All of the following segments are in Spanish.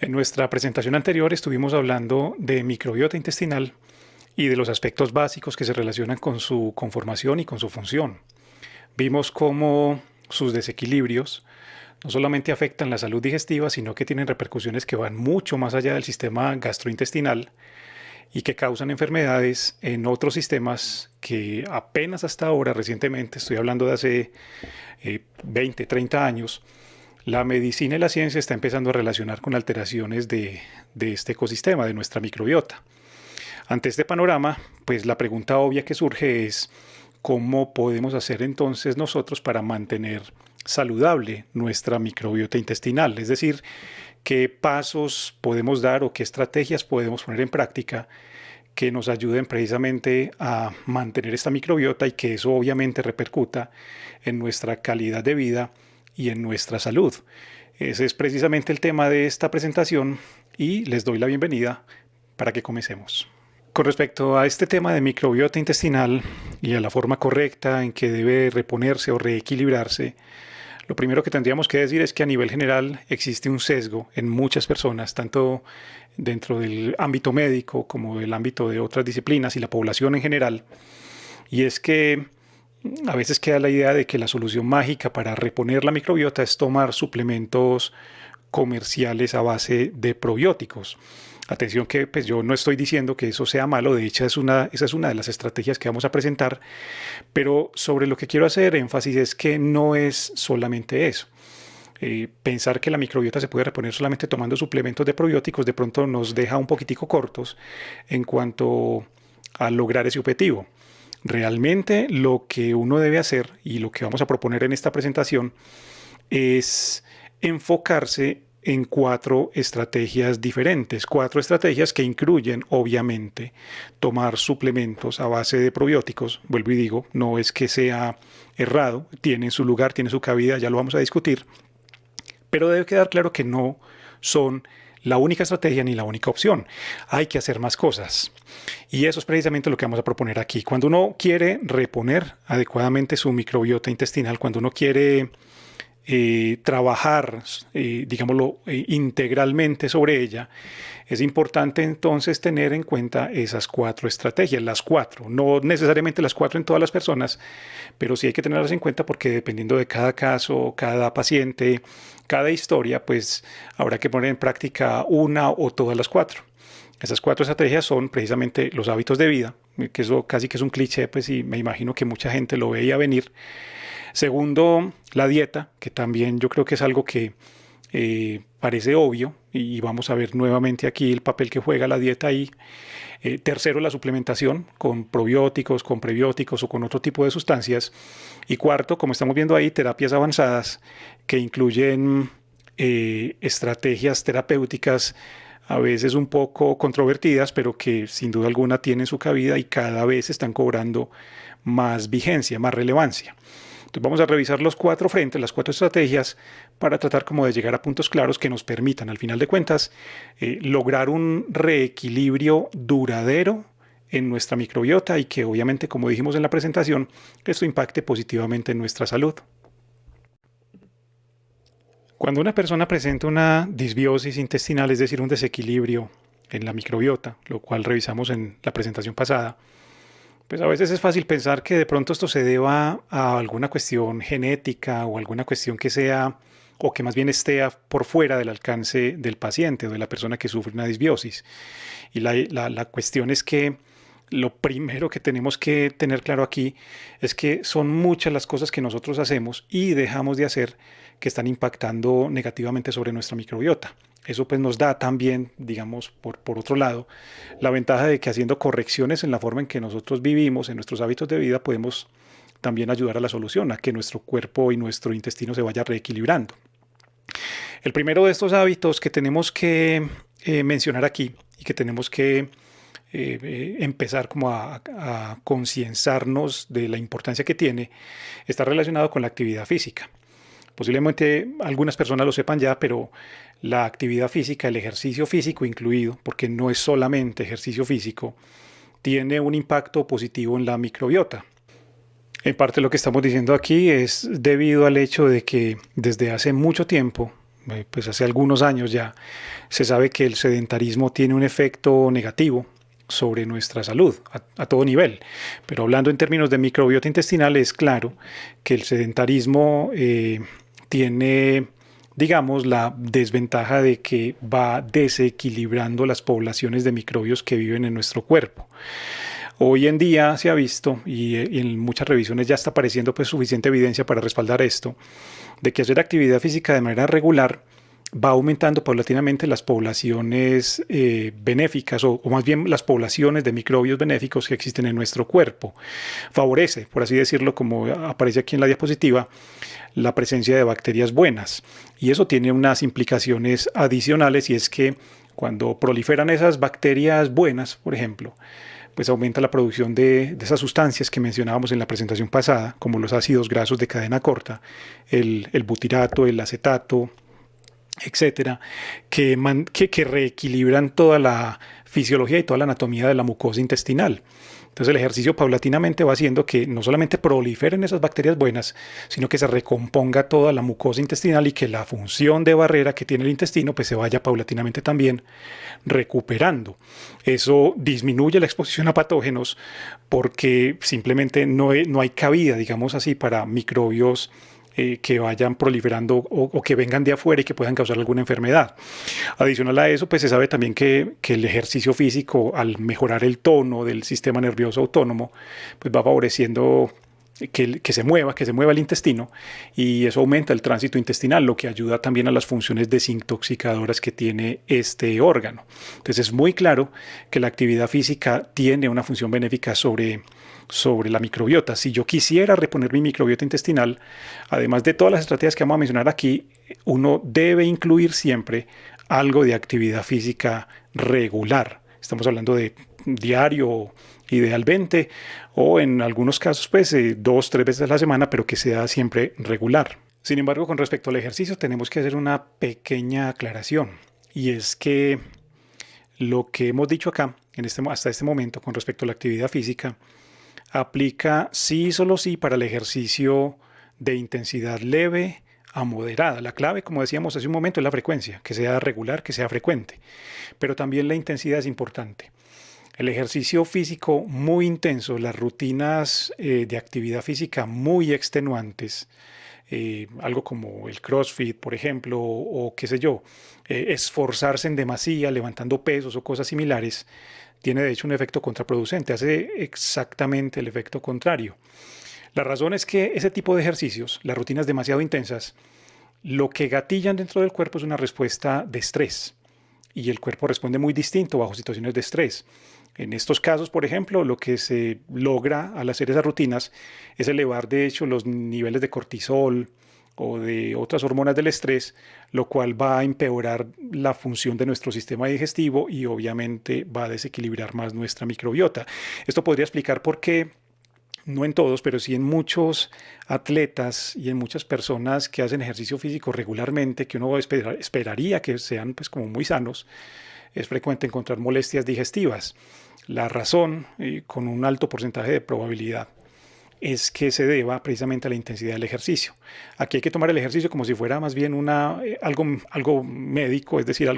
En nuestra presentación anterior estuvimos hablando de microbiota intestinal y de los aspectos básicos que se relacionan con su conformación y con su función. Vimos cómo sus desequilibrios no solamente afectan la salud digestiva, sino que tienen repercusiones que van mucho más allá del sistema gastrointestinal y que causan enfermedades en otros sistemas que apenas hasta ahora, recientemente, estoy hablando de hace 20, 30 años, la medicina y la ciencia está empezando a relacionar con alteraciones de este ecosistema, de nuestra microbiota. Ante este panorama, pues la pregunta obvia que surge es cómo podemos hacer entonces nosotros para mantener saludable nuestra microbiota intestinal, es decir, qué pasos podemos dar o qué estrategias podemos poner en práctica que nos ayuden precisamente a mantener esta microbiota y que eso obviamente repercuta en nuestra calidad de vida y en nuestra salud. Ese es precisamente el tema de esta presentación y les doy la bienvenida para que comencemos. Con respecto a este tema de microbiota intestinal y a la forma correcta en que debe reponerse o reequilibrarse, lo primero que tendríamos que decir es que a nivel general existe un sesgo en muchas personas, tanto dentro del ámbito médico como del ámbito de otras disciplinas y la población en general, y es que a veces queda la idea de que la solución mágica para reponer la microbiota es tomar suplementos comerciales a base de probióticos. Atención que pues yo no estoy diciendo que eso sea malo, de hecho esa es una de las estrategias que vamos a presentar, pero sobre lo que quiero hacer énfasis es que no es solamente eso. Pensar que la microbiota se puede reponer solamente tomando suplementos de probióticos de pronto nos deja un poquitico cortos en cuanto a lograr ese objetivo. Realmente lo que uno debe hacer y lo que vamos a proponer en esta presentación es enfocarse en 4 estrategias diferentes, 4 estrategias que incluyen, obviamente, tomar suplementos a base de probióticos. Vuelvo y digo, no es que sea errado, tiene su lugar, tiene su cabida, ya lo vamos a discutir, pero debe quedar claro que no son la única estrategia ni la única opción. Hay que hacer más cosas. Y eso es precisamente lo que vamos a proponer aquí. Cuando uno quiere reponer adecuadamente su microbiota intestinal, cuando uno quiere trabajar, digámoslo, integralmente sobre ella, es importante entonces tener en cuenta esas 4 estrategias, las 4, no necesariamente las 4 en todas las personas, pero sí hay que tenerlas en cuenta porque dependiendo de cada caso, cada paciente, cada historia, pues habrá que poner en práctica una o todas las 4. Esas 4 estrategias son precisamente los hábitos de vida, que eso casi que es un cliché, pues y me imagino que mucha gente lo veía venir. Segundo, la dieta, que también yo creo que es algo que parece obvio y vamos a ver nuevamente aquí el papel que juega la dieta ahí. Tercero, la suplementación con probióticos, con prebióticos o con otro tipo de sustancias. Y cuarto, como estamos viendo ahí, terapias avanzadas que incluyen estrategias terapéuticas a veces un poco controvertidas, pero que sin duda alguna tienen su cabida y cada vez están cobrando más vigencia, más relevancia. Entonces vamos a revisar los 4 frentes, las 4 estrategias para tratar como de llegar a puntos claros que nos permitan, al final de cuentas, lograr un reequilibrio duradero en nuestra microbiota y que obviamente, como dijimos en la presentación, esto impacte positivamente en nuestra salud. Cuando una persona presenta una disbiosis intestinal, es decir, un desequilibrio en la microbiota, lo cual revisamos en la presentación pasada, pues a veces es fácil pensar que de pronto esto se deba a alguna cuestión genética o alguna cuestión que sea o que más bien esté por fuera del alcance del paciente o de la persona que sufre una disbiosis. Y la cuestión es que lo primero que tenemos que tener claro aquí es que son muchas las cosas que nosotros hacemos y dejamos de hacer que están impactando negativamente sobre nuestra microbiota. Eso pues nos da también, digamos, por otro lado, la ventaja de que haciendo correcciones en la forma en que nosotros vivimos, en nuestros hábitos de vida, podemos también ayudar a la solución, a que nuestro cuerpo y nuestro intestino se vaya reequilibrando. El primero de estos hábitos que tenemos que mencionar aquí y que tenemos que empezar como a concienzarnos de la importancia que tiene, está relacionado con la actividad física. Posiblemente algunas personas lo sepan ya, pero la actividad física, el ejercicio físico incluido, porque no es solamente ejercicio físico, tiene un impacto positivo en la microbiota. En parte lo que estamos diciendo aquí es debido al hecho de que desde hace mucho tiempo pues hace algunos años ya, se sabe que el sedentarismo tiene un efecto negativo sobre nuestra salud a todo nivel. Pero hablando en términos de microbiota intestinal, es claro que el sedentarismo tiene, digamos, la desventaja de que va desequilibrando las poblaciones de microbios que viven en nuestro cuerpo. Hoy en día se ha visto, y en muchas revisiones ya está apareciendo pues suficiente evidencia para respaldar esto, de que hacer actividad física de manera regular va aumentando paulatinamente las poblaciones benéficas o más bien las poblaciones de microbios benéficos que existen en nuestro cuerpo. Favorece, por así decirlo, como aparece aquí en la diapositiva, la presencia de bacterias buenas. Y eso tiene unas implicaciones adicionales, y es que cuando proliferan esas bacterias buenas, por ejemplo, pues aumenta la producción de esas sustancias que mencionábamos en la presentación pasada, como los ácidos grasos de cadena corta, el butirato, el acetato, etcétera, que reequilibran toda la fisiología y toda la anatomía de la mucosa intestinal. Entonces el ejercicio paulatinamente va haciendo que no solamente proliferen esas bacterias buenas, sino que se recomponga toda la mucosa intestinal y que la función de barrera que tiene el intestino pues se vaya paulatinamente también recuperando. Eso disminuye la exposición a patógenos porque simplemente no hay cabida, digamos así, para microbios que vayan proliferando o que vengan de afuera y que puedan causar alguna enfermedad. Adicional a eso, pues se sabe también que el ejercicio físico, al mejorar el tono del sistema nervioso autónomo, pues va favoreciendo que se mueva el intestino, y eso aumenta el tránsito intestinal, lo que ayuda también a las funciones desintoxicadoras que tiene este órgano. Entonces es muy claro que la actividad física tiene una función benéfica sobre la microbiota. Si yo quisiera reponer mi microbiota intestinal, además de todas las estrategias que vamos a mencionar aquí, uno debe incluir siempre algo de actividad física regular. Estamos hablando de diario, idealmente, o en algunos casos, pues 2-3 veces a la semana, pero que sea siempre regular. Sin embargo, con respecto al ejercicio, tenemos que hacer una pequeña aclaración, y es que lo que hemos dicho acá, hasta este momento, con respecto a la actividad física, aplica sí y solo sí para el ejercicio de intensidad leve a moderada. La clave, como decíamos hace un momento, es la frecuencia, que sea regular, que sea frecuente, pero también la intensidad es importante. El ejercicio físico muy intenso, las rutinas de actividad física muy extenuantes, algo como el CrossFit, por ejemplo, o qué sé yo, esforzarse en demasía, levantando pesos o cosas similares, tiene de hecho un efecto contraproducente, hace exactamente el efecto contrario. La razón es que ese tipo de ejercicios, las rutinas demasiado intensas, lo que gatillan dentro del cuerpo es una respuesta de estrés, y el cuerpo responde muy distinto bajo situaciones de estrés. En estos casos, por ejemplo, lo que se logra al hacer esas rutinas es elevar, de hecho, los niveles de cortisol o de otras hormonas del estrés, lo cual va a empeorar la función de nuestro sistema digestivo y obviamente va a desequilibrar más nuestra microbiota. Esto podría explicar por qué, no en todos, pero sí en muchos atletas y en muchas personas que hacen ejercicio físico regularmente, que uno esperaría que sean pues como muy sanos, es frecuente encontrar molestias digestivas. La razón, con un alto porcentaje de probabilidad, es que se deba precisamente a la intensidad del ejercicio. Aquí hay que tomar el ejercicio como si fuera más bien algo médico, es decir,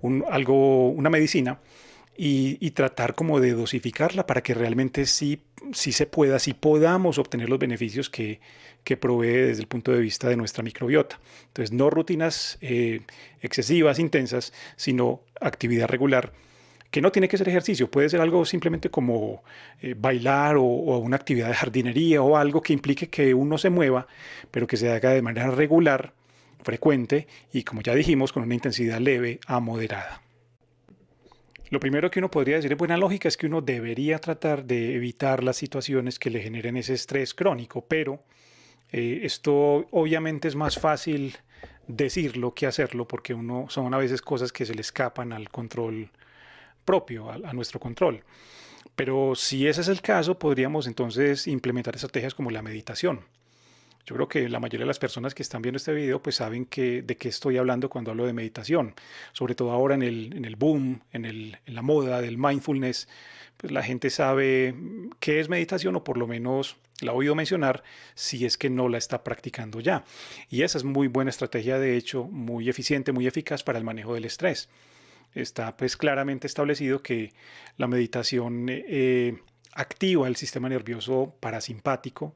una medicina, y tratar como de dosificarla para que realmente sí podamos obtener los beneficios que provee desde el punto de vista de nuestra microbiota. Entonces, no rutinas excesivas, intensas, sino actividad regular, que no tiene que ser ejercicio, puede ser algo simplemente como bailar o una actividad de jardinería o algo que implique que uno se mueva, pero que se haga de manera regular, frecuente y, como ya dijimos, con una intensidad leve a moderada. Lo primero que uno podría decir en buena lógica es que uno debería tratar de evitar las situaciones que le generen ese estrés crónico, pero esto obviamente es más fácil decirlo que hacerlo, porque son a veces cosas que se le escapan al control propio, a nuestro control. Pero si ese es el caso, podríamos entonces implementar estrategias como la meditación. Yo creo que la mayoría de las personas que están viendo este video pues saben de qué estoy hablando cuando hablo de meditación, sobre todo ahora en el boom, en la moda del mindfulness, pues la gente sabe qué es meditación o por lo menos la ha oído mencionar si es que no la está practicando ya. Y esa es muy buena estrategia, de hecho, muy eficiente, muy eficaz para el manejo del estrés. Está pues claramente establecido que la meditación activa el sistema nervioso parasimpático,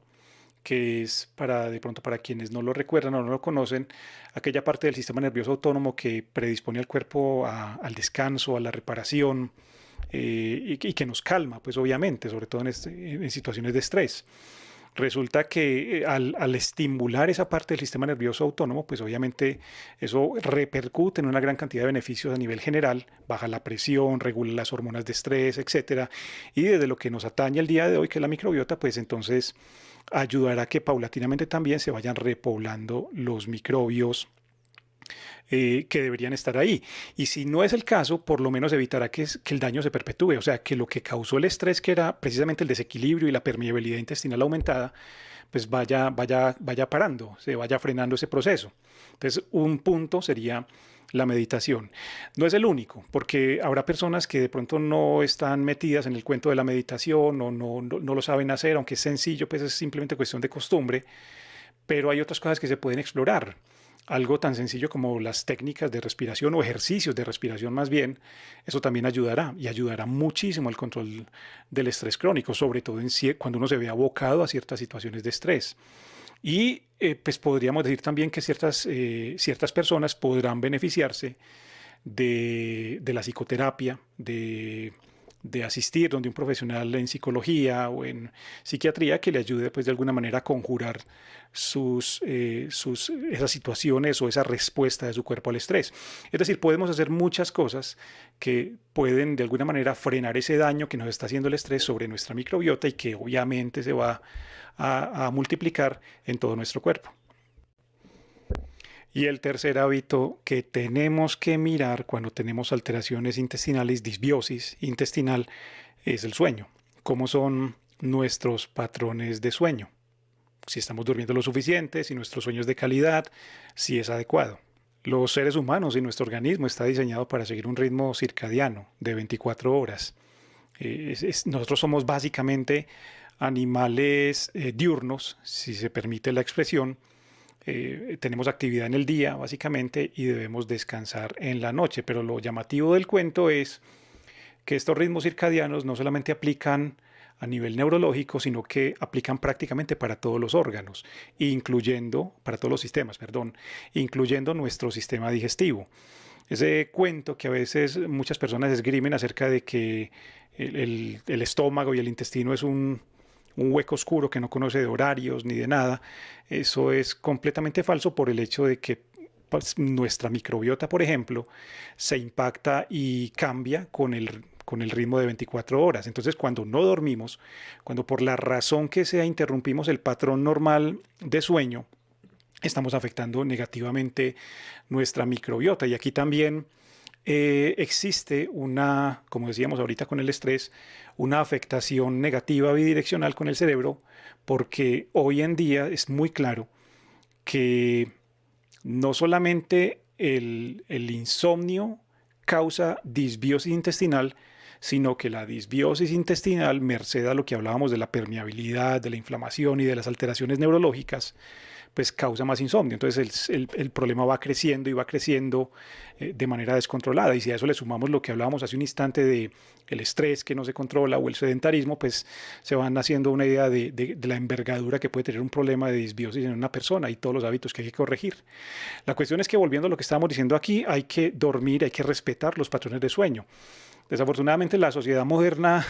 que es para de pronto para quienes no lo recuerdan o no lo conocen, aquella parte del sistema nervioso autónomo que predispone al cuerpo al descanso, a la reparación y que nos calma, pues obviamente, sobre todo en situaciones de estrés. Resulta que al estimular esa parte del sistema nervioso autónomo, pues obviamente eso repercute en una gran cantidad de beneficios a nivel general, baja la presión, regula las hormonas de estrés, etcétera. Y desde lo que nos atañe el día de hoy, que es la microbiota, pues entonces ayudará a que paulatinamente también se vayan repoblando los microbios que deberían estar ahí. Y si no es el caso, por lo menos evitará que el daño se perpetúe, o sea, que lo que causó el estrés, que era precisamente el desequilibrio y la permeabilidad intestinal aumentada, pues vaya parando, se vaya frenando ese proceso. Entonces, un punto sería la meditación. No es el único, porque habrá personas que de pronto no están metidas en el cuento de la meditación o no lo saben hacer, aunque es sencillo, pues es simplemente cuestión de costumbre, pero hay otras cosas que se pueden explorar. Algo tan sencillo como las técnicas de respiración o ejercicios de respiración más bien, eso también ayudará y ayudará muchísimo al control del estrés crónico, sobre todo cuando uno se ve abocado a ciertas situaciones de estrés. Y pues podríamos decir también que ciertas personas podrán beneficiarse de la psicoterapia, de asistir donde un profesional en psicología o en psiquiatría que le ayude pues de alguna manera a conjurar esas situaciones o esa respuesta de su cuerpo al estrés. Es decir, podemos hacer muchas cosas que pueden de alguna manera frenar ese daño que nos está haciendo el estrés sobre nuestra microbiota y que obviamente se va a multiplicar en todo nuestro cuerpo. Y el tercer hábito que tenemos que mirar cuando tenemos alteraciones intestinales, disbiosis intestinal, es el sueño. ¿Cómo son nuestros patrones de sueño? Si estamos durmiendo lo suficiente, si nuestro sueño es de calidad, si es adecuado. Los seres humanos y nuestro organismo está diseñado para seguir un ritmo circadiano de 24 horas. Nosotros somos básicamente animales diurnos, si se permite la expresión. Tenemos actividad en el día, básicamente, y debemos descansar en la noche. Pero lo llamativo del cuento es que estos ritmos circadianos no solamente aplican a nivel neurológico, sino que aplican prácticamente para todos los órganos, para todos los sistemas, perdón, incluyendo nuestro sistema digestivo. Ese cuento que a veces muchas personas esgrimen acerca de que el estómago y el intestino es un hueco oscuro que no conoce de horarios ni de nada, eso es completamente falso por el hecho de que pues, nuestra microbiota, por ejemplo, se impacta y cambia con el ritmo de 24 horas. Entonces, cuando no dormimos, cuando por la razón que sea interrumpimos el patrón normal de sueño, estamos afectando negativamente nuestra microbiota. Y aquí también existe como decíamos ahorita con el estrés, una afectación negativa bidireccional con el cerebro, porque hoy en día es muy claro que no solamente el insomnio causa disbiosis intestinal, sino que la disbiosis intestinal, merced a lo que hablábamos de la permeabilidad, de la inflamación y de las alteraciones neurológicas, pues causa más insomnio. Entonces el problema va creciendo y va creciendo de manera descontrolada. Y si a eso le sumamos lo que hablábamos hace un instante de el estrés que no se controla o el sedentarismo, pues se van haciendo una idea de la envergadura que puede tener un problema de disbiosis en una persona y todos los hábitos que hay que corregir. La cuestión es que, volviendo a lo que estábamos diciendo aquí, hay que dormir, hay que respetar los patrones de sueño. Desafortunadamente la sociedad moderna,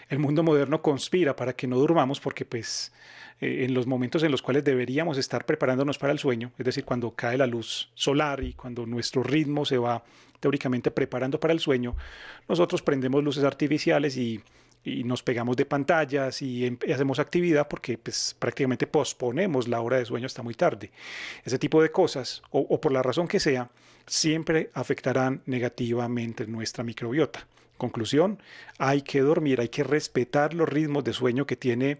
el mundo moderno conspira para que no durmamos porque pues en los momentos en los cuales deberíamos estar preparándonos para el sueño, es decir, cuando cae la luz solar y cuando nuestro ritmo se va teóricamente preparando para el sueño, nosotros prendemos luces artificiales y nos pegamos de pantallas y hacemos actividad porque pues, prácticamente posponemos la hora de sueño hasta muy tarde. Ese tipo de cosas, o por la razón que sea, siempre afectarán negativamente nuestra microbiota. Conclusión, hay que dormir, hay que respetar los ritmos de sueño que tiene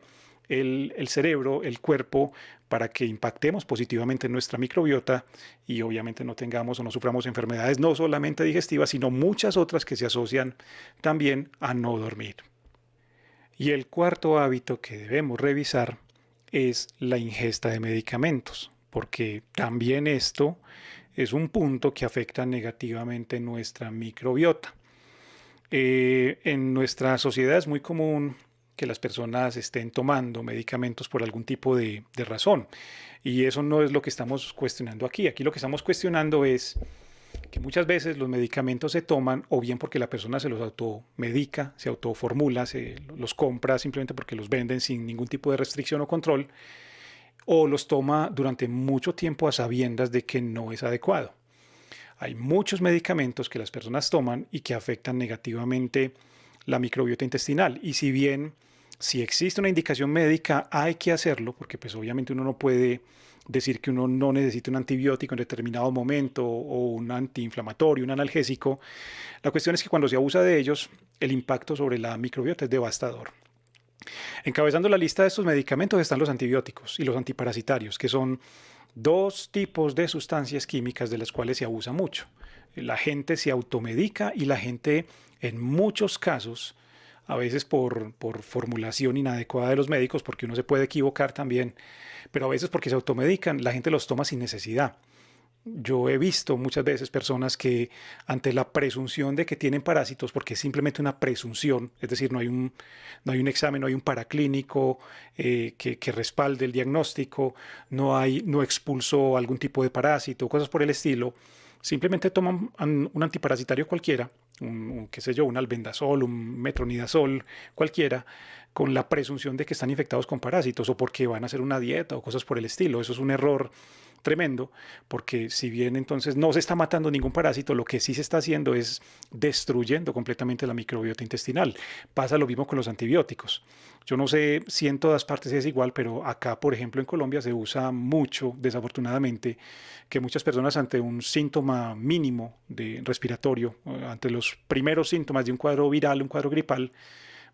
el cerebro, el cuerpo, para que impactemos positivamente en nuestra microbiota y obviamente no tengamos o no suframos enfermedades no solamente digestivas, sino muchas otras que se asocian también a no dormir. Y el cuarto hábito que debemos revisar es la ingesta de medicamentos, porque también esto es un punto que afecta negativamente nuestra microbiota. En nuestra sociedad es muy común que las personas estén tomando medicamentos por algún tipo de razón. Y eso no es lo que estamos cuestionando aquí. Aquí lo que estamos cuestionando es que muchas veces los medicamentos se toman o bien porque la persona se los automedica, se autoformula, se los compra simplemente porque los venden sin ningún tipo de restricción o control, o los toma durante mucho tiempo a sabiendas de que no es adecuado. Hay muchos medicamentos que las personas toman y que afectan negativamente la microbiota intestinal. Y si bien si existe una indicación médica hay que hacerlo, porque pues obviamente uno no puede decir que uno no necesita un antibiótico en determinado momento o un antiinflamatorio, un analgésico. La cuestión es que cuando se abusa de ellos, el impacto sobre la microbiota es devastador. Encabezando la lista de estos medicamentos están los antibióticos y los antiparasitarios, que son dos tipos de sustancias químicas de las cuales se abusa mucho. La gente se automedica y la gente en muchos casos, a veces por formulación inadecuada de los médicos, porque uno se puede equivocar también, pero a veces porque se automedican, la gente los toma sin necesidad. Yo he visto muchas veces personas que ante la presunción de que tienen parásitos, porque es simplemente una presunción, es decir, no hay un examen, no hay un paraclínico que respalde el diagnóstico, no expulsó algún tipo de parásito, cosas por el estilo, simplemente toman un antiparasitario cualquiera, qué sé yo, un albendazol, un metronidazol, cualquiera, con la presunción de que están infectados con parásitos o porque van a hacer una dieta o cosas por el estilo. Eso es un error tremendo, porque si bien entonces no se está matando ningún parásito, lo que sí se está haciendo es destruyendo completamente la microbiota intestinal. Pasa lo mismo con los antibióticos. Yo no sé si en todas partes es igual, pero acá, por ejemplo, en Colombia se usa mucho, desafortunadamente, que muchas personas ante un síntoma mínimo de respiratorio, ante los primeros síntomas de un cuadro viral, un cuadro gripal,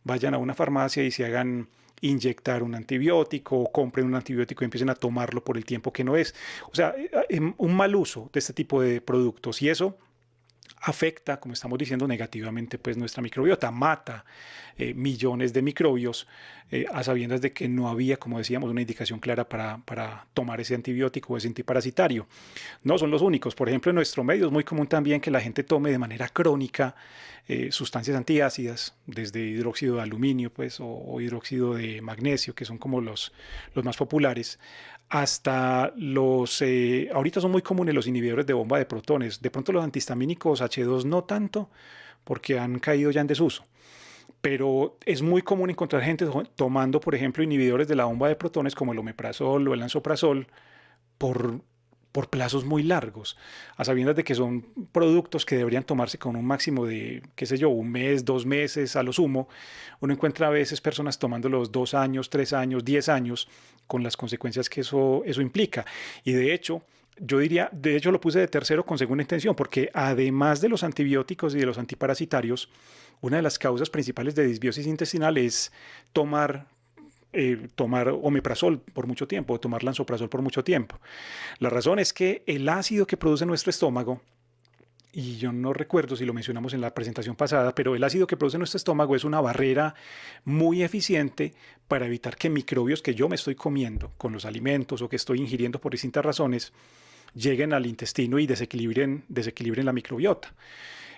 vayan a una farmacia y se hagan inyectar un antibiótico o compren un antibiótico y empiecen a tomarlo por el tiempo que no es. O sea, un mal uso de este tipo de productos y eso afecta, como estamos diciendo, negativamente pues nuestra microbiota, mata millones de microbios a sabiendas de que no había, como decíamos, una indicación clara para tomar ese antibiótico o ese antiparasitario. No son los únicos. Por ejemplo, en nuestro medio es muy común también que la gente tome de manera crónica sustancias antiácidas, desde hidróxido de aluminio pues, o hidróxido de magnesio, que son como los más populares, hasta ahorita son muy comunes los inhibidores de bomba de protones. De pronto los antihistamínicos H2 no tanto, porque han caído ya en desuso. Pero es muy común encontrar gente tomando, por ejemplo, inhibidores de la bomba de protones como el omeprazol o el lansoprazol por, por plazos muy largos, a sabiendas de que son productos que deberían tomarse con un máximo de, qué sé yo, un mes, 2 meses a lo sumo. Uno encuentra a veces personas tomándolos 2 años, 3 años, 10 años, con las consecuencias que eso implica. Y de hecho, yo diría, de hecho lo puse de tercero con segunda intención, porque además de los antibióticos y de los antiparasitarios, una de las causas principales de disbiosis intestinal es tomar omeprazol por mucho tiempo, tomar lansoprazol por mucho tiempo. La razón es que el ácido que produce nuestro estómago, y yo no recuerdo si lo mencionamos en la presentación pasada, pero el ácido que produce nuestro estómago es una barrera muy eficiente para evitar que microbios que yo me estoy comiendo con los alimentos o que estoy ingiriendo por distintas razones lleguen al intestino y desequilibren la microbiota.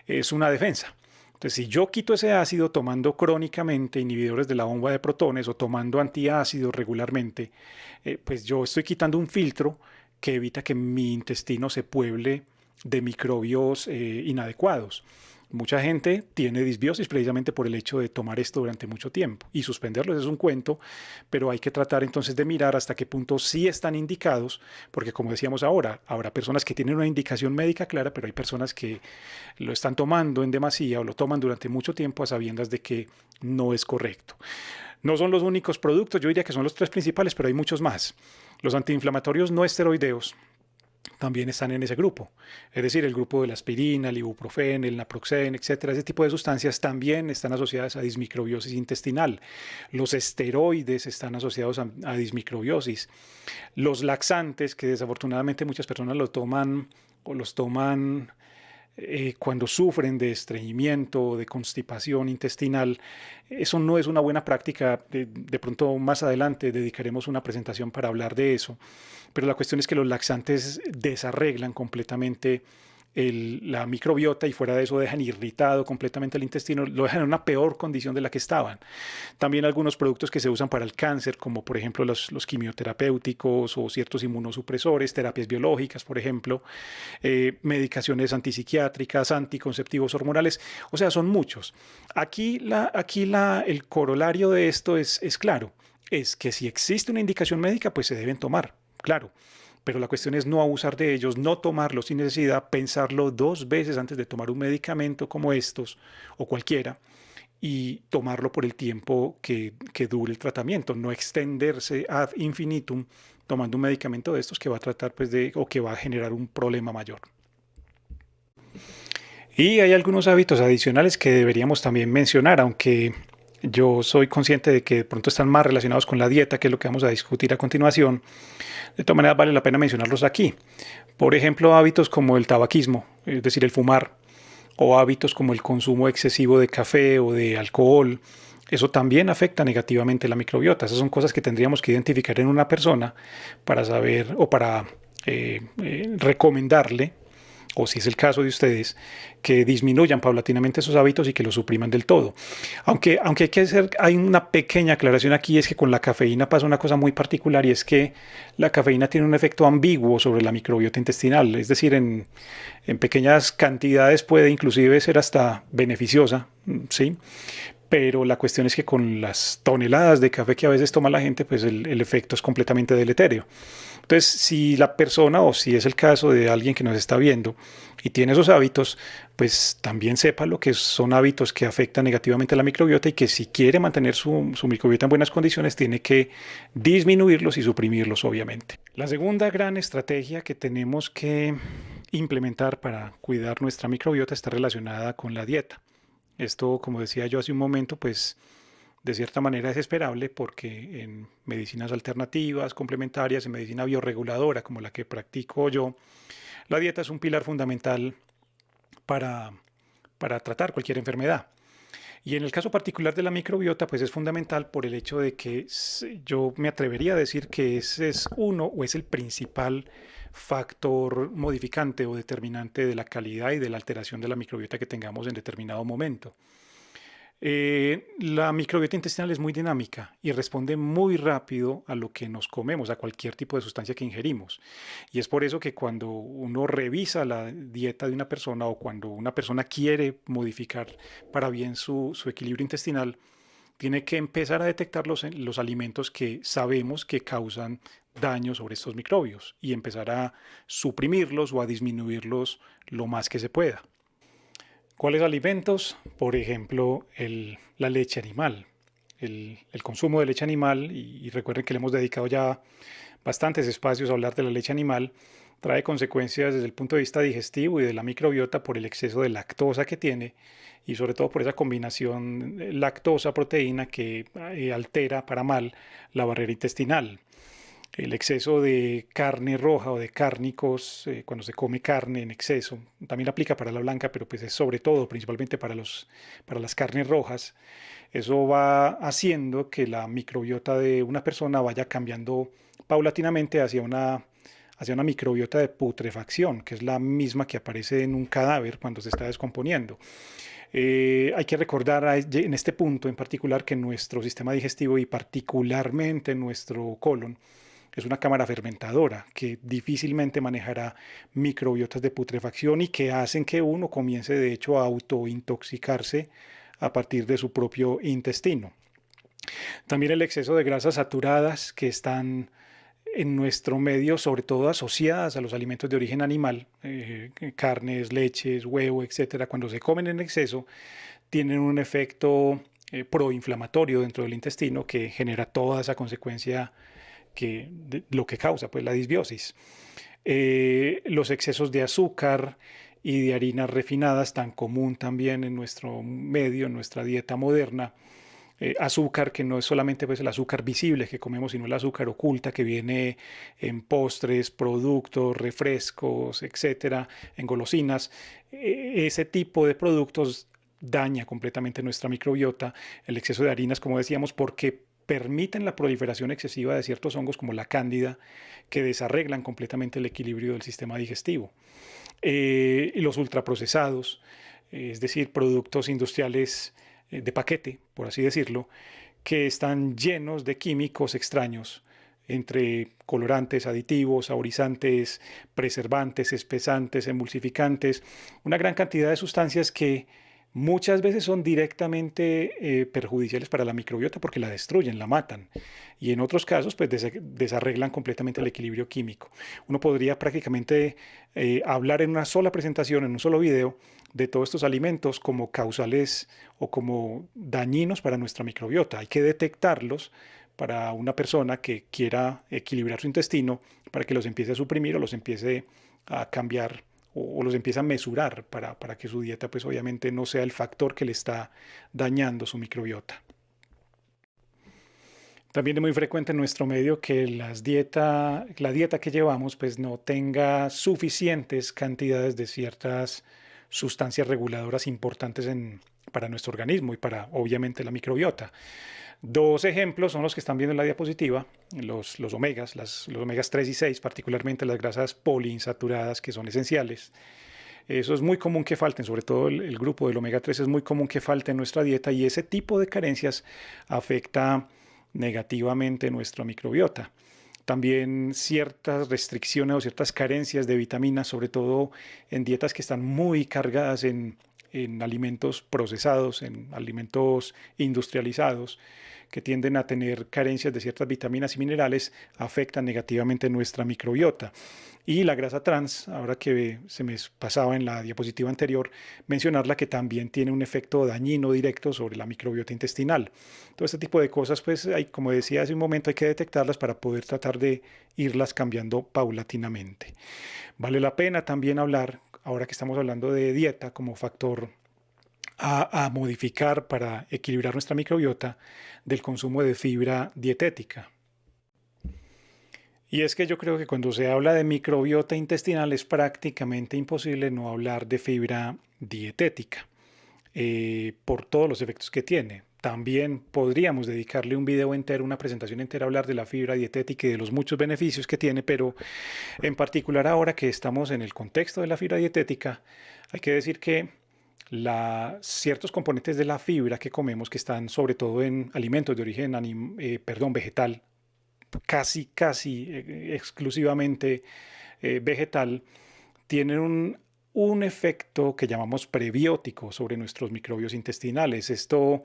Es una defensa. Entonces, si yo quito ese ácido tomando crónicamente inhibidores de la bomba de protones o tomando antiácidos regularmente, pues yo estoy quitando un filtro que evita que mi intestino se pueble de microbios inadecuados. Mucha gente tiene disbiosis precisamente por el hecho de tomar esto durante mucho tiempo y suspenderlo es un cuento, pero hay que tratar entonces de mirar hasta qué punto sí están indicados, porque como decíamos ahora, habrá personas que tienen una indicación médica clara, pero hay personas que lo están tomando en demasía o lo toman durante mucho tiempo a sabiendas de que no es correcto. No son los únicos productos, yo diría que son los tres principales, pero hay muchos más. Los antiinflamatorios no esteroideos, también están en ese grupo. Es decir, el grupo de la aspirina, el ibuprofeno, el naproxen, etcétera. Ese tipo de sustancias también están asociadas a dismicrobiosis intestinal. Los esteroides están asociados a dismicrobiosis. Los laxantes, que desafortunadamente muchas personas lo toman o los toman cuando sufren de estreñimiento, de constipación intestinal, eso no es una buena práctica. De pronto más adelante dedicaremos una presentación para hablar de eso. Pero la cuestión es que los laxantes desarreglan completamente la microbiota y fuera de eso dejan irritado completamente el intestino, lo dejan en una peor condición de la que estaban. También algunos productos que se usan para el cáncer, como por ejemplo los quimioterapéuticos o ciertos inmunosupresores, terapias biológicas, por ejemplo, medicaciones antipsiquiátricas, anticonceptivos hormonales, o sea, son muchos. El corolario de esto es claro, es que si existe una indicación médica, pues se deben tomar, claro. Pero la cuestión es no abusar de ellos, no tomarlos sin necesidad, pensarlo 2 veces antes de tomar un medicamento como estos o cualquiera y tomarlo por el tiempo que dure el tratamiento, no extenderse ad infinitum tomando un medicamento de estos que va a tratar pues o que va a generar un problema mayor. Y hay algunos hábitos adicionales que deberíamos también mencionar, aunque yo soy consciente de que de pronto están más relacionados con la dieta, que es lo que vamos a discutir a continuación. De todas maneras, vale la pena mencionarlos aquí. Por ejemplo, hábitos como el tabaquismo, es decir, el fumar, o hábitos como el consumo excesivo de café o de alcohol. Eso también afecta negativamente la microbiota. Esas son cosas que tendríamos que identificar en una persona para saber o para recomendarle, o si es el caso de ustedes, que disminuyan paulatinamente esos hábitos y que los supriman del todo. Aunque hay una pequeña aclaración aquí, es que con la cafeína pasa una cosa muy particular y es que la cafeína tiene un efecto ambiguo sobre la microbiota intestinal, es decir, en pequeñas cantidades puede inclusive ser hasta beneficiosa, ¿sí? Pero la cuestión es que con las toneladas de café que a veces toma la gente, pues el efecto es completamente deletéreo. Entonces, si la persona o si es el caso de alguien que nos está viendo y tiene esos hábitos, pues también sepa lo que son hábitos que afectan negativamente a la microbiota y que si quiere mantener su microbiota en buenas condiciones, tiene que disminuirlos y suprimirlos, obviamente. La segunda gran estrategia que tenemos que implementar para cuidar nuestra microbiota está relacionada con la dieta. Esto, como decía yo hace un momento, pues de cierta manera es esperable porque en medicinas alternativas, complementarias, en medicina bioreguladora como la que practico yo, la dieta es un pilar fundamental para, para tratar cualquier enfermedad. Y en el caso particular de la microbiota, pues es fundamental por el hecho de que yo me atrevería a decir que ese es uno o es el principal factor modificante o determinante de la calidad y de la alteración de la microbiota que tengamos en determinado momento. La microbiota intestinal es muy dinámica y responde muy rápido a lo que nos comemos, a cualquier tipo de sustancia que ingerimos. Y es por eso que cuando uno revisa la dieta de una persona o cuando una persona quiere modificar para bien su equilibrio intestinal, tiene que empezar a detectar los alimentos que sabemos que causan daño sobre estos microbios y empezar a suprimirlos o a disminuirlos lo más que se pueda. ¿Cuáles alimentos? Por ejemplo, la leche animal. El consumo de leche animal, y recuerden que le hemos dedicado ya bastantes espacios a hablar de la leche animal, trae consecuencias desde el punto de vista digestivo y de la microbiota por el exceso de lactosa que tiene y sobre todo por esa combinación lactosa-proteína que altera para mal la barrera intestinal. El exceso de carne roja o de cárnicos, cuando se come carne en exceso, también aplica para la blanca, pero pues es sobre todo, principalmente para las carnes rojas. Eso va haciendo que la microbiota de una persona vaya cambiando paulatinamente hacia una microbiota de putrefacción, que es la misma que aparece en un cadáver cuando se está descomponiendo. Hay que recordar en este punto en particular que nuestro sistema digestivo y particularmente nuestro colon es una cámara fermentadora que difícilmente manejará microbiotas de putrefacción y que hacen que uno comience de hecho a autointoxicarse a partir de su propio intestino. También el exceso de grasas saturadas que están en nuestro medio, sobre todo asociadas a los alimentos de origen animal, carnes, leches, huevo, etcétera, cuando se comen en exceso, tienen un efecto proinflamatorio dentro del intestino que genera toda esa consecuencia lo que causa pues la disbiosis. Los excesos de azúcar y de harinas refinadas, tan común también en nuestro medio, en nuestra dieta moderna. Azúcar que no es solamente pues, el azúcar visible que comemos, sino el azúcar oculta que viene en postres, productos, refrescos, etcétera, en golosinas. Ese tipo de productos daña completamente nuestra microbiota. El exceso de harinas, como decíamos, porque permiten la proliferación excesiva de ciertos hongos como la cándida, que desarreglan completamente el equilibrio del sistema digestivo. Y los ultraprocesados, es decir, productos industriales de paquete, por así decirlo, que están llenos de químicos extraños, entre colorantes, aditivos, saborizantes, preservantes, espesantes, emulsificantes, una gran cantidad de sustancias que muchas veces son directamente perjudiciales para la microbiota porque la destruyen, la matan. Y en otros casos, pues desarreglan completamente el equilibrio químico. Uno podría prácticamente hablar en una sola presentación, en un solo video, de todos estos alimentos como causales o como dañinos para nuestra microbiota. Hay que detectarlos para una persona que quiera equilibrar su intestino, para que los empiece a suprimir o los empiece a cambiar o los empieza a mesurar para que su dieta pues obviamente no sea el factor que le está dañando su microbiota. También es muy frecuente en nuestro medio que la dieta que llevamos pues no tenga suficientes cantidades de ciertas sustancias reguladoras importantes para nuestro organismo y para obviamente la microbiota. Dos ejemplos son los que están viendo en la diapositiva, los omegas, los omegas 3 y 6, particularmente las grasas poliinsaturadas que son esenciales. Eso es muy común que falten, sobre todo el grupo del omega 3 es muy común que falte en nuestra dieta y ese tipo de carencias afecta negativamente nuestra microbiota. También ciertas restricciones o ciertas carencias de vitaminas, sobre todo en dietas que están muy cargadas en alimentos procesados, en alimentos industrializados, que tienden a tener carencias de ciertas vitaminas y minerales, afectan negativamente nuestra microbiota. Y la grasa trans, ahora que se me pasaba en la diapositiva anterior, mencionarla que también tiene un efecto dañino directo sobre la microbiota intestinal. Todo este tipo de cosas, pues, como decía hace un momento, hay que detectarlas para poder tratar de irlas cambiando paulatinamente. Vale la pena también hablar, ahora que estamos hablando de dieta como factor a modificar para equilibrar nuestra microbiota, del consumo de fibra dietética. Y es que yo creo que cuando se habla de microbiota intestinal es prácticamente imposible no hablar de fibra dietética, por todos los efectos que tiene. También podríamos dedicarle un video entero, una presentación entera a hablar de la fibra dietética y de los muchos beneficios que tiene, pero en particular ahora que estamos en el contexto de la fibra dietética, hay que decir que ciertos componentes de la fibra que comemos, que están sobre todo en alimentos de origen vegetal, casi exclusivamente vegetal, tienen un efecto que llamamos prebiótico sobre nuestros microbios intestinales. Esto,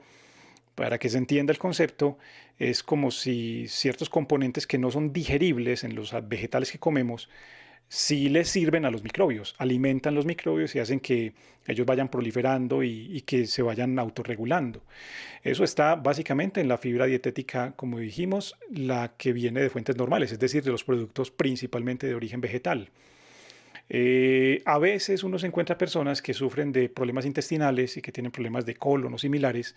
para que se entienda el concepto, es como si ciertos componentes que no son digeribles en los vegetales que comemos, sí les sirven a los microbios, alimentan los microbios y hacen que ellos vayan proliferando y que se vayan autorregulando. Eso está básicamente en la fibra dietética, como dijimos, la que viene de fuentes normales, es decir, de los productos principalmente de origen vegetal. A veces uno se encuentra personas que sufren de problemas intestinales y que tienen problemas de colon o similares,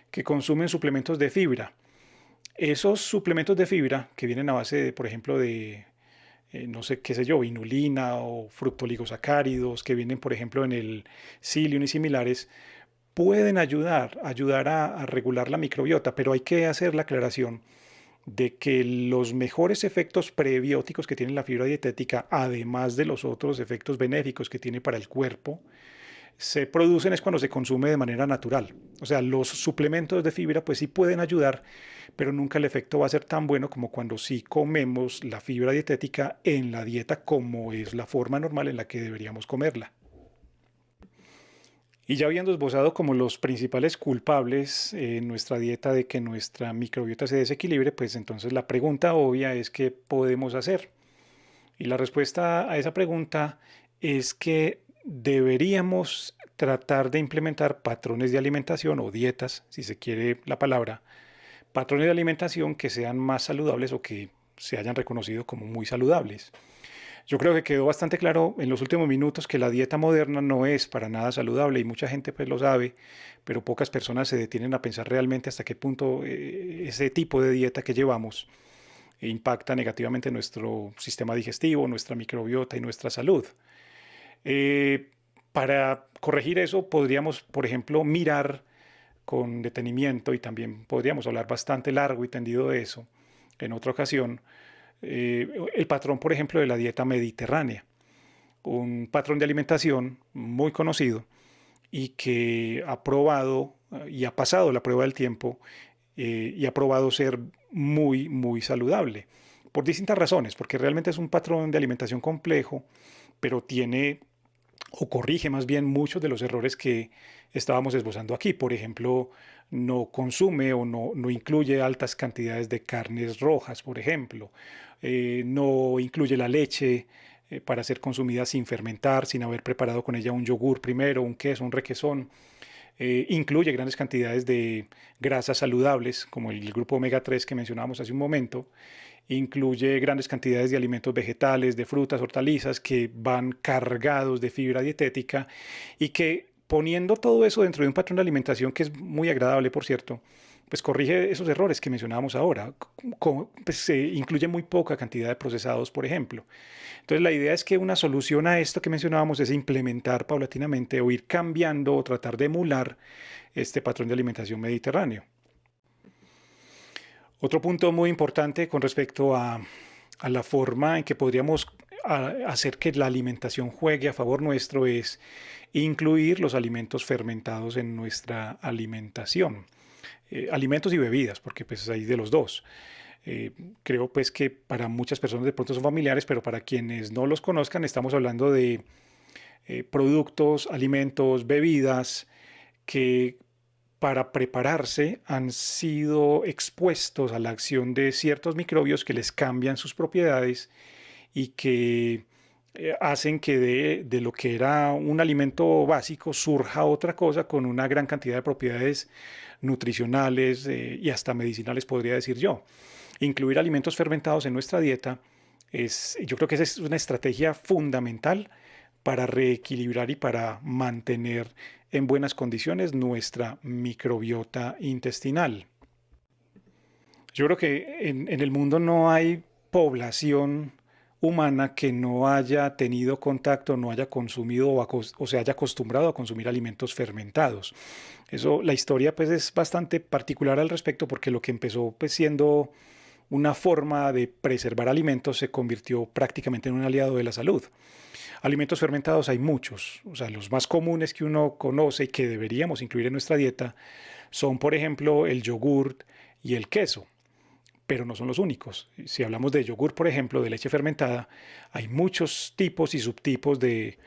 que consumen suplementos de fibra. Esos suplementos de fibra que vienen a base, por ejemplo, de no sé, qué sé yo, inulina o fructoligosacáridos que vienen, por ejemplo, en el psyllium y similares, pueden ayudar a regular la microbiota, pero hay que hacer la aclaración de que los mejores efectos prebióticos que tiene la fibra dietética, además de los otros efectos benéficos que tiene para el cuerpo, se producen es cuando se consume de manera natural. O sea, los suplementos de fibra pues sí pueden ayudar, pero nunca el efecto va a ser tan bueno como cuando sí comemos la fibra dietética en la dieta como es la forma normal en la que deberíamos comerla. Y ya habiendo esbozado como los principales culpables en nuestra dieta de que nuestra microbiota se desequilibre, pues entonces la pregunta obvia es ¿qué podemos hacer? Y la respuesta a esa pregunta es que deberíamos tratar de implementar patrones de alimentación o dietas, si se quiere la palabra, patrones de alimentación que sean más saludables o que se hayan reconocido como muy saludables. Yo creo que quedó bastante claro en los últimos minutos que la dieta moderna no es para nada saludable y mucha gente pues lo sabe, pero pocas personas se detienen a pensar realmente hasta qué punto ese tipo de dieta que llevamos impacta negativamente nuestro sistema digestivo, nuestra microbiota y nuestra salud. Eh, para corregir eso podríamos, por ejemplo, mirar con detenimiento y también podríamos hablar bastante largo y tendido de eso en otra ocasión, el patrón, por ejemplo, de la dieta mediterránea, un patrón de alimentación muy conocido y que ha probado y ha pasado la prueba del tiempo y ha probado ser muy, muy saludable por distintas razones, porque realmente es un patrón de alimentación complejo, pero tiene o corrige más bien muchos de los errores que estábamos esbozando aquí. Por ejemplo, no consume o no incluye altas cantidades de carnes rojas, por ejemplo. No incluye la leche para ser consumida sin fermentar, sin haber preparado con ella un yogur primero, un queso, un requesón. Incluye grandes cantidades de grasas saludables, como el grupo omega 3 que mencionábamos hace un momento. Incluye grandes cantidades de alimentos vegetales, de frutas, hortalizas que van cargados de fibra dietética y que poniendo todo eso dentro de un patrón de alimentación que es muy agradable, por cierto, pues corrige esos errores que mencionábamos ahora. Pues, se incluye muy poca cantidad de procesados, por ejemplo. Entonces la idea es que una solución a esto que mencionábamos es implementar paulatinamente o ir cambiando o tratar de emular este patrón de alimentación mediterráneo. Otro punto muy importante con respecto a la forma en que podríamos hacer que la alimentación juegue a favor nuestro es incluir los alimentos fermentados en nuestra alimentación. Alimentos y bebidas, porque pues hay de los dos. Creo pues que para muchas personas de pronto son familiares, pero para quienes no los conozcan estamos hablando de productos, alimentos, bebidas que para prepararse han sido expuestos a la acción de ciertos microbios que les cambian sus propiedades y que hacen que de lo que era un alimento básico surja otra cosa con una gran cantidad de propiedades nutricionales y hasta medicinales, podría decir yo. Incluir alimentos fermentados en nuestra dieta yo creo que esa es una estrategia fundamental para reequilibrar y para mantener en buenas condiciones nuestra microbiota intestinal. Yo creo que en el mundo no hay población humana que no haya tenido contacto, no haya consumido o se haya acostumbrado a consumir alimentos fermentados. Eso, la historia pues es bastante particular al respecto porque lo que empezó pues siendo una forma de preservar alimentos se convirtió prácticamente en un aliado de la salud. Alimentos fermentados hay muchos, o sea, los más comunes que uno conoce y que deberíamos incluir en nuestra dieta son, por ejemplo, el yogur y el queso, pero no son los únicos. Si hablamos de yogur, por ejemplo, de leche fermentada, hay muchos tipos y subtipos de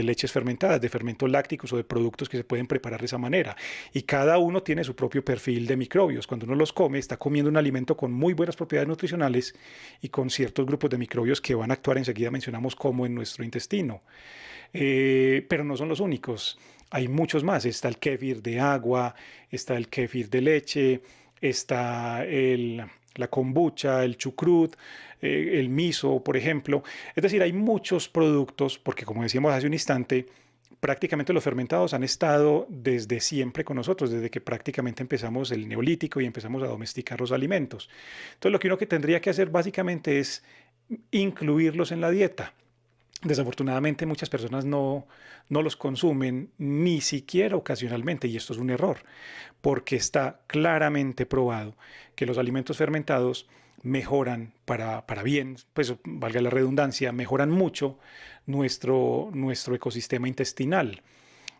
leches fermentadas, de fermentos lácticos o de productos que se pueden preparar de esa manera. Y cada uno tiene su propio perfil de microbios. Cuando uno los come, está comiendo un alimento con muy buenas propiedades nutricionales y con ciertos grupos de microbios que van a actuar enseguida, mencionamos como en nuestro intestino. Pero no son los únicos. Hay muchos más. Está el kéfir de agua, está el kéfir de leche, está la kombucha, el chucrut, el miso, por ejemplo. Es decir, hay muchos productos, porque como decíamos hace un instante, prácticamente los fermentados han estado desde siempre con nosotros, desde que prácticamente empezamos el neolítico y empezamos a domesticar los alimentos. Entonces, lo que uno que tendría que hacer básicamente es incluirlos en la dieta. Desafortunadamente muchas personas no los consumen ni siquiera ocasionalmente y esto es un error porque está claramente probado que los alimentos fermentados mejoran para bien, pues valga la redundancia, mejoran mucho nuestro ecosistema intestinal.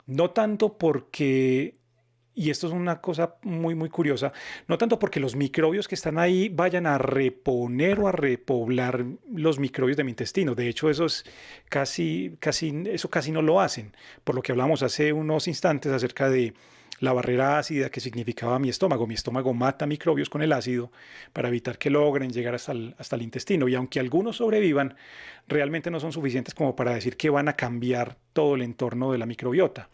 No tanto porque y esto es una cosa muy, muy curiosa, no tanto porque los microbios que están ahí vayan a reponer o a repoblar los microbios de mi intestino. De hecho, eso casi no lo hacen. Por lo que hablamos hace unos instantes acerca de la barrera ácida que significaba mi estómago. Mi estómago mata microbios con el ácido para evitar que logren llegar hasta el intestino. Y aunque algunos sobrevivan, realmente no son suficientes como para decir que van a cambiar todo el entorno de la microbiota.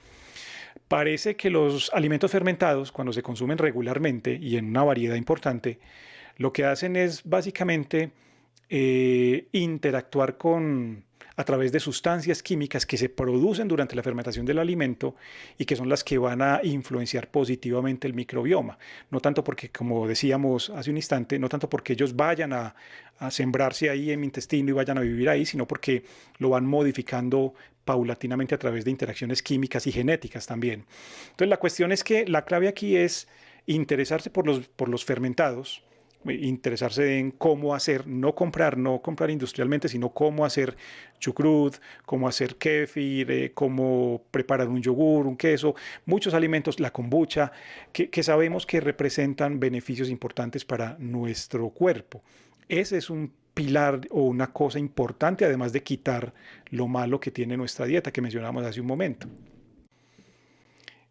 Parece que los alimentos fermentados, cuando se consumen regularmente y en una variedad importante, lo que hacen es básicamente interactuar a través de sustancias químicas que se producen durante la fermentación del alimento y que son las que van a influenciar positivamente el microbioma. No tanto porque, como decíamos hace un instante, no tanto porque ellos vayan a sembrarse ahí en mi intestino y vayan a vivir ahí, sino porque lo van modificando paulatinamente a través de interacciones químicas y genéticas también. Entonces la cuestión es que la clave aquí es interesarse por los fermentados, interesarse en cómo hacer, no comprar industrialmente, sino cómo hacer chucrut, cómo hacer kéfir, cómo preparar un yogur, un queso, muchos alimentos, la kombucha, que sabemos que representan beneficios importantes para nuestro cuerpo. Ese es un pilar o una cosa importante, además de quitar lo malo que tiene nuestra dieta que mencionamos hace un momento.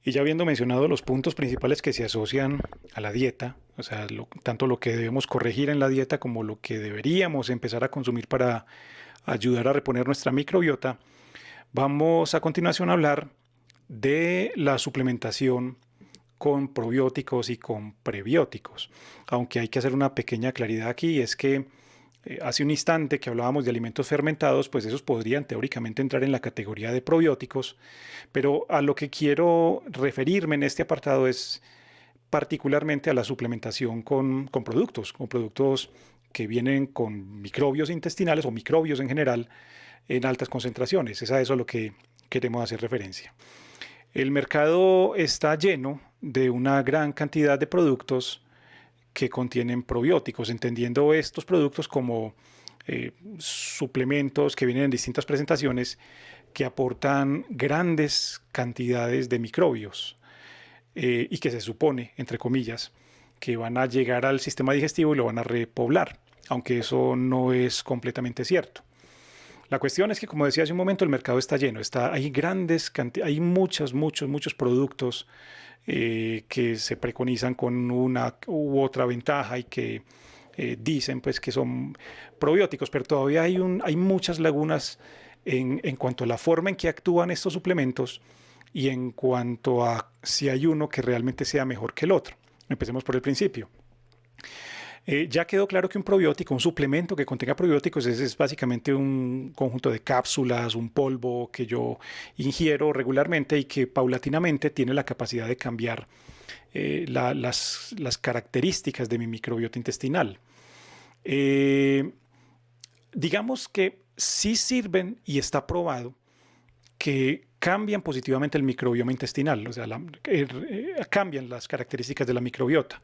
Y ya habiendo mencionado los puntos principales que se asocian a la dieta, o sea, tanto lo que debemos corregir en la dieta como lo que deberíamos empezar a consumir para ayudar a reponer nuestra microbiota, vamos a continuación a hablar de la suplementación con probióticos y con prebióticos. Aunque hay que hacer una pequeña claridad aquí, es que hace un instante que hablábamos de alimentos fermentados, pues esos podrían teóricamente entrar en la categoría de probióticos, pero a lo que quiero referirme en este apartado es particularmente a la suplementación con productos que vienen con microbios intestinales o microbios en general en altas concentraciones. Es a eso a lo que queremos hacer referencia. El mercado está lleno de una gran cantidad de productos que contienen probióticos, entendiendo estos productos como suplementos que vienen en distintas presentaciones que aportan grandes cantidades de microbios y que se supone, entre comillas, que van a llegar al sistema digestivo y lo van a repoblar, aunque eso no es completamente cierto. La cuestión es que, como decía hace un momento, el mercado está lleno, hay muchos productos que se preconizan con una u otra ventaja y que dicen pues que son probióticos, pero todavía hay muchas lagunas en cuanto a la forma en que actúan estos suplementos y en cuanto a si hay uno que realmente sea mejor que el otro. Empecemos por el principio. Ya quedó claro que un probiótico, un suplemento que contenga probióticos, es básicamente un conjunto de cápsulas, un polvo que yo ingiero regularmente y que paulatinamente tiene la capacidad de cambiar las características de mi microbiota intestinal. Digamos que sí sirven y está probado que cambian positivamente el microbioma intestinal, o sea, cambian las características de la microbiota.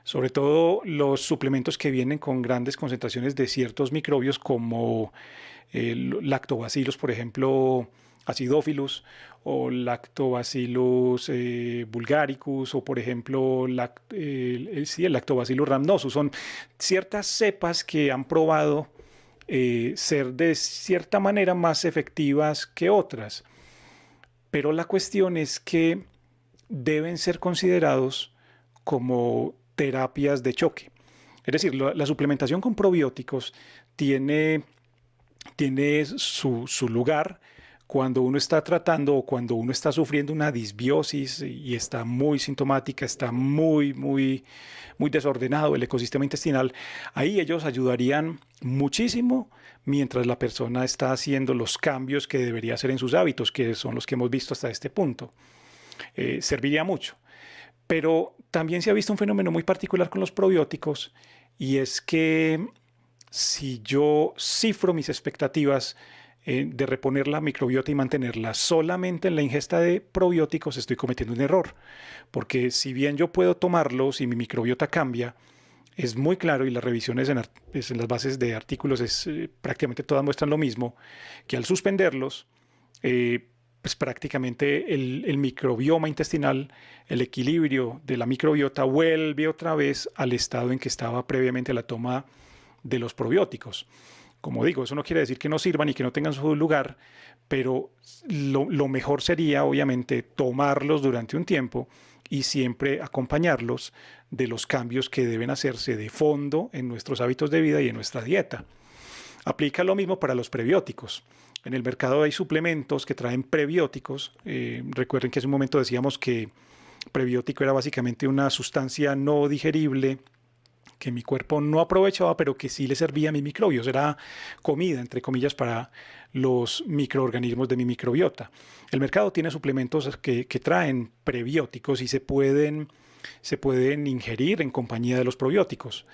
Sobre todo los suplementos que vienen con grandes concentraciones de ciertos microbios como lactobacillus, por ejemplo, acidophilus, o lactobacillus bulgaricus, o por ejemplo sí, el lactobacillus rhamnosus. Son ciertas cepas que han probado ser de cierta manera más efectivas que otras. Pero la cuestión es que deben ser considerados como terapias de choque. Es decir, la suplementación con probióticos tiene su lugar cuando uno está tratando o cuando uno está sufriendo una disbiosis y está muy sintomática, está muy desordenado el ecosistema intestinal. Ahí ellos ayudarían muchísimo mientras la persona está haciendo los cambios que debería hacer en sus hábitos, que son los que hemos visto hasta este punto. Serviría mucho. Pero también se ha visto un fenómeno muy particular con los probióticos y es que si yo cifro mis expectativas de reponer la microbiota y mantenerla solamente en la ingesta de probióticos, estoy cometiendo un error. Porque si bien yo puedo tomarlos y mi microbiota cambia, es muy claro y las revisiones en las bases de artículos prácticamente todas muestran lo mismo, que al suspenderlos, pues prácticamente el microbioma intestinal, el equilibrio de la microbiota vuelve otra vez al estado en que estaba previamente a la toma de los probióticos. Como digo, eso no quiere decir que no sirvan y que no tengan su lugar, pero lo mejor sería obviamente tomarlos durante un tiempo y siempre acompañarlos de los cambios que deben hacerse de fondo en nuestros hábitos de vida y en nuestra dieta. Aplica lo mismo para los prebióticos. En el mercado hay suplementos que traen prebióticos. Recuerden que hace un momento decíamos que prebiótico era básicamente una sustancia no digerible que mi cuerpo no aprovechaba, pero que sí le servía a mis microbios. Era comida, entre comillas, para los microorganismos de mi microbiota. El mercado tiene suplementos que traen prebióticos y se pueden ingerir en compañía de los probióticos.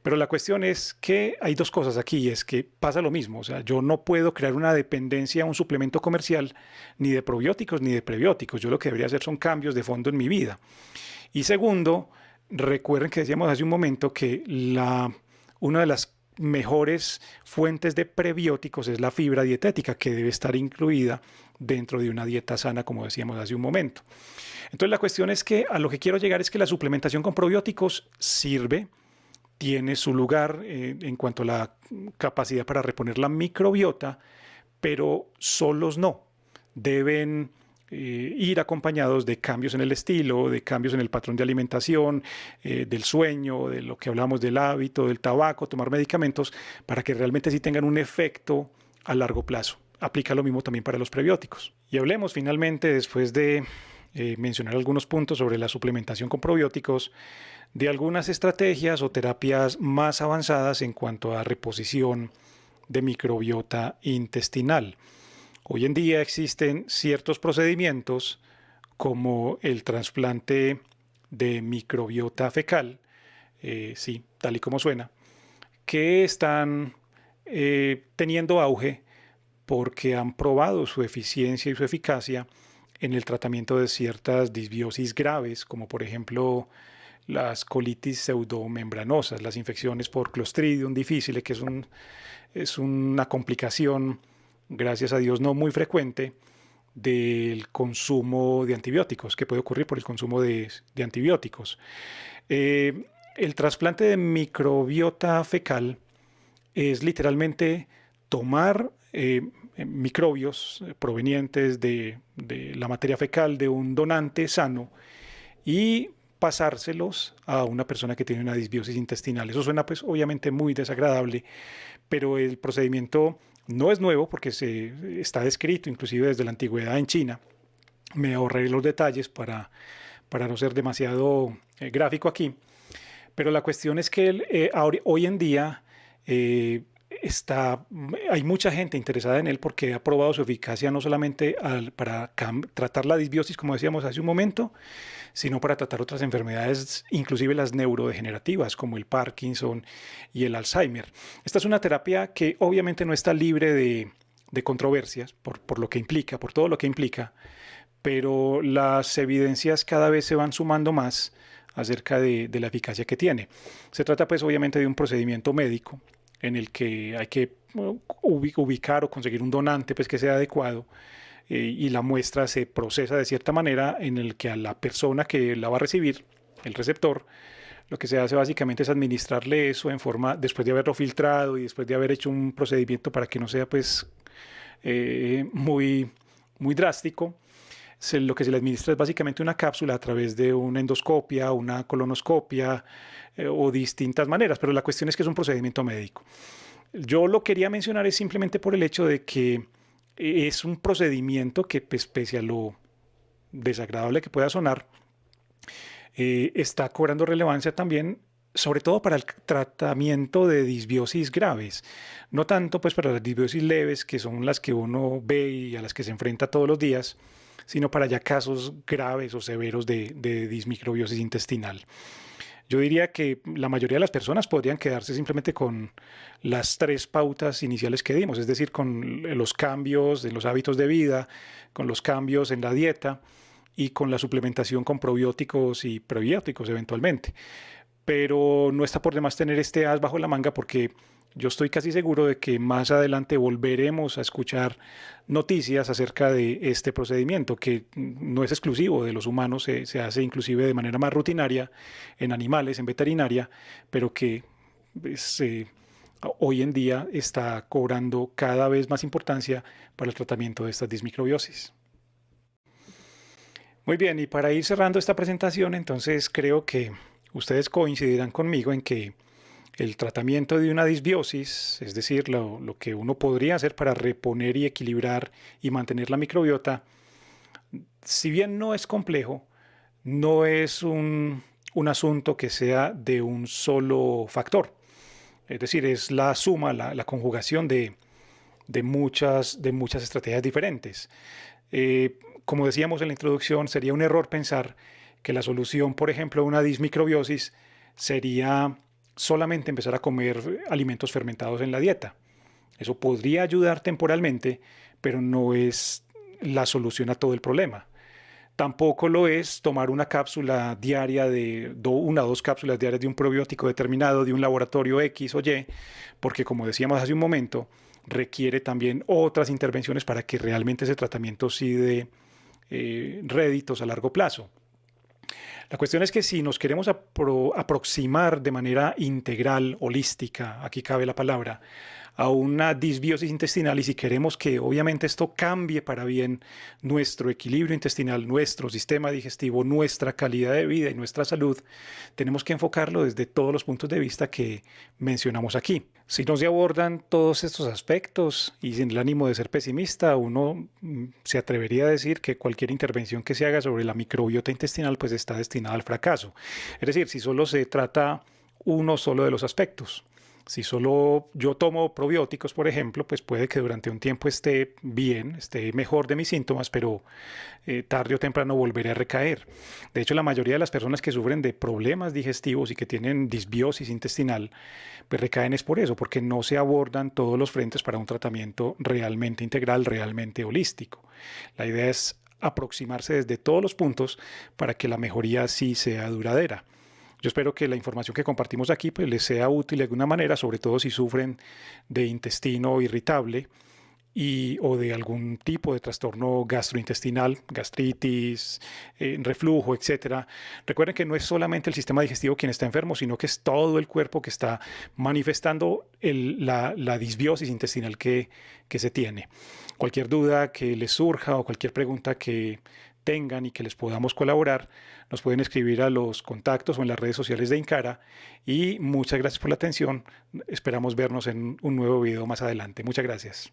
Pero la cuestión es que hay dos cosas aquí, es que pasa lo mismo, o sea, yo no puedo crear una dependencia a un suplemento comercial ni de probióticos ni de prebióticos, yo lo que debería hacer son cambios de fondo en mi vida. Y segundo, recuerden que decíamos hace un momento que una de las mejores fuentes de prebióticos es la fibra dietética, que debe estar incluida dentro de una dieta sana, como decíamos hace un momento. Entonces la cuestión es que a lo que quiero llegar es que la suplementación con probióticos sirve, tiene su lugar en cuanto a la capacidad para reponer la microbiota, pero solos no. Deben ir acompañados de cambios en el estilo, de cambios en el patrón de alimentación, del sueño, de lo que hablamos del hábito, del tabaco, tomar medicamentos, para que realmente sí tengan un efecto a largo plazo. Aplica lo mismo también para los prebióticos. Y hablemos finalmente, después de mencionar algunos puntos sobre la suplementación con probióticos, de algunas estrategias o terapias más avanzadas en cuanto a reposición de microbiota intestinal. Hoy en día existen ciertos procedimientos como el trasplante de microbiota fecal, sí, tal y como suena, que están teniendo auge porque han probado su eficiencia y su eficacia en el tratamiento de ciertas disbiosis graves, como por ejemplo las colitis pseudomembranosas, las infecciones por Clostridium difficile, que es una complicación, gracias a Dios, no muy frecuente del consumo de antibióticos, que puede ocurrir por el consumo de antibióticos. El trasplante de microbiota fecal es literalmente tomar microbios provenientes de la materia fecal de un donante sano y pasárselos a una persona que tiene una disbiosis intestinal. Eso suena pues obviamente muy desagradable, pero el procedimiento no es nuevo porque está descrito inclusive desde la antigüedad en China. Me ahorré los detalles para no ser demasiado gráfico aquí, pero la cuestión es que hoy en día hay mucha gente interesada en él porque ha probado su eficacia no solamente para tratar la disbiosis, como decíamos hace un momento, sino para tratar otras enfermedades, inclusive las neurodegenerativas, como el Parkinson y el Alzheimer. Esta es una terapia que obviamente no está libre de controversias por lo que implica, por todo lo que implica, pero las evidencias cada vez se van sumando más acerca de la eficacia que tiene. Se trata pues obviamente de un procedimiento médico en el que hay que ubicar o conseguir un donante pues, que sea adecuado y la muestra se procesa de cierta manera en el que a la persona que la va a recibir, el receptor, lo que se hace básicamente es administrarle eso en forma, después de haberlo filtrado y después de haber hecho un procedimiento para que no sea pues muy drástico. Lo que se le administra es básicamente una cápsula a través de una endoscopia, una colonoscopia o distintas maneras, pero la cuestión es que es un procedimiento médico. Yo lo quería mencionar es simplemente por el hecho de que es un procedimiento que, pues, pese a lo desagradable que pueda sonar, está cobrando relevancia también, sobre todo para el tratamiento de disbiosis graves. No tanto pues para las disbiosis leves, que son las que uno ve y a las que se enfrenta todos los días, sino para ya casos graves o severos de dismicrobiosis intestinal. Yo diría que la mayoría de las personas podrían quedarse simplemente con las 3 pautas iniciales que dimos, es decir, con los cambios en los hábitos de vida, con los cambios en la dieta y con la suplementación con probióticos y prebióticos eventualmente. Pero no está por demás tener este as bajo la manga porque yo estoy casi seguro de que más adelante volveremos a escuchar noticias acerca de este procedimiento, que no es exclusivo de los humanos, se hace inclusive de manera más rutinaria en animales, en veterinaria, pero que pues, hoy en día está cobrando cada vez más importancia para el tratamiento de estas dismicrobiosis. Muy bien, y para ir cerrando esta presentación, entonces creo que ustedes coincidirán conmigo en que el tratamiento de una disbiosis, es decir, lo que uno podría hacer para reponer y equilibrar y mantener la microbiota, si bien no es complejo, no es un un asunto que sea de un solo factor. Es decir, es la suma, la conjugación de muchas estrategias diferentes. Como decíamos en la introducción, sería un error pensar que la solución, por ejemplo, a una dismicrobiosis sería solamente empezar a comer alimentos fermentados en la dieta. Eso podría ayudar temporalmente, pero no es la solución a todo el problema. Tampoco lo es tomar una cápsula diaria una o dos cápsulas diarias de un probiótico determinado de un laboratorio X o Y, porque como decíamos hace un momento, requiere también otras intervenciones para que realmente ese tratamiento sí dé réditos a largo plazo. La cuestión es que si nos queremos aproximar de manera integral, holística, aquí cabe la palabra, a una disbiosis intestinal y si queremos que obviamente esto cambie para bien nuestro equilibrio intestinal, nuestro sistema digestivo, nuestra calidad de vida y nuestra salud, tenemos que enfocarlo desde todos los puntos de vista que mencionamos aquí. Si no se abordan todos estos aspectos y sin el ánimo de ser pesimista, uno se atrevería a decir que cualquier intervención que se haga sobre la microbiota intestinal pues está destinada al fracaso. Es decir, si solo se trata uno solo de los aspectos. Si solo yo tomo probióticos, por ejemplo, pues puede que durante un tiempo esté bien, esté mejor de mis síntomas, pero tarde o temprano volveré a recaer. De hecho, la mayoría de las personas que sufren de problemas digestivos y que tienen disbiosis intestinal, pues recaen es por eso, porque no se abordan todos los frentes para un tratamiento realmente integral, realmente holístico. La idea es aproximarse desde todos los puntos para que la mejoría sí sea duradera. Yo espero que la información que compartimos aquí pues, les sea útil de alguna manera, sobre todo si sufren de intestino irritable o de algún tipo de trastorno gastrointestinal, gastritis, reflujo, etcétera. Recuerden que no es solamente el sistema digestivo quien está enfermo, sino que es todo el cuerpo que está manifestando la disbiosis intestinal que se tiene. Cualquier duda que les surja o cualquier pregunta que tengan y que les podamos colaborar, nos pueden escribir a los contactos o en las redes sociales de Incara. Y muchas gracias por la atención. Esperamos vernos en un nuevo video más adelante. Muchas gracias.